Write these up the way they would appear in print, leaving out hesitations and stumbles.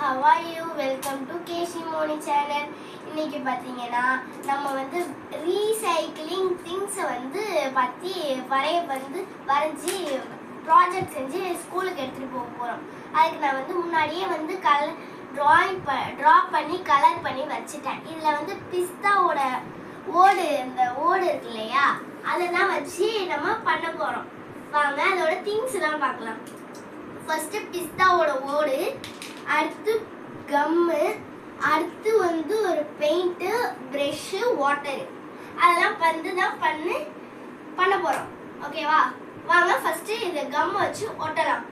how are you? Welcome to Keshi Moni channel. இன்னைக்கு பாத்தீங்கன்னா நம்ம வந்து ரீசைக்ளிங் திங்ஸ் வந்து பத்தி வரைஞ்சி ப்ராஜெக்ட் செஞ்சு ஸ்கூலுக்கு எடுத்துட்டு போக போறோம். அதுக்கு நான் வந்து முன்னாடியே வந்து டிரா பண்ணி கலர் பண்ணி வச்சிட்டேன். இதுல வந்து பிஸ்தாவோட அந்த ஓடு இருக்கு இல்லையா, அதெல்லாம் வச்சு நம்ம பண்ண போறோம். வாங்க அதோட திங்ஸ் எல்லாம் பார்க்கலாம். ஃபர்ஸ்ட் பிஸ்தாவோட ஓடு, அடுத்து கம்மு, அடுத்து வந்து ஒரு பெயிண்ட், பிரஷ், வாட்டர், அதெல்லாம் தான் பண்ண போறோம். ஓகேவா? வாங்க ஃபர்ஸ்ட் இந்த கம் வச்சு ஒட்டலாம்.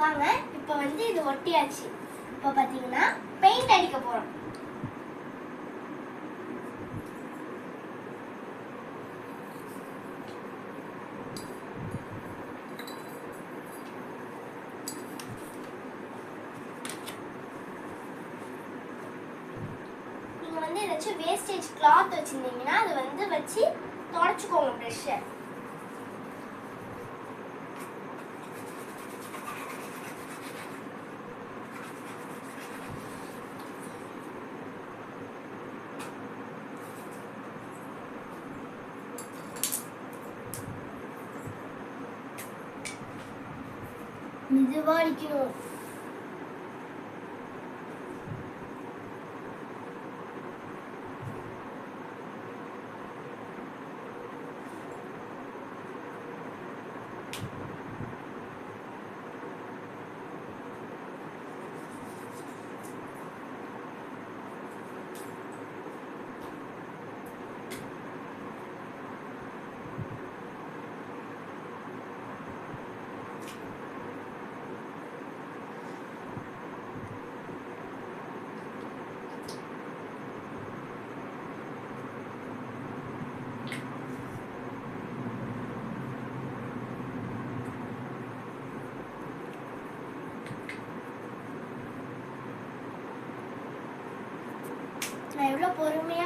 வாங்க இப்போ வந்து இது ஒட்டியாச்சு. இப்போ பாத்தீங்கன்னா பெயிண்ட் அடிக்க போறோம். நீங்க வந்து ஏதாச்சும் வேஸ்டேஜ் கிளாத் வச்சிருந்தீங்கன்னா அதை வந்து வச்சு தொடச்சுக்கோங்க பிரஷ்ஷை. மெதுவா அடிக்கணும். நான் எவ்வளவு பொறுமையா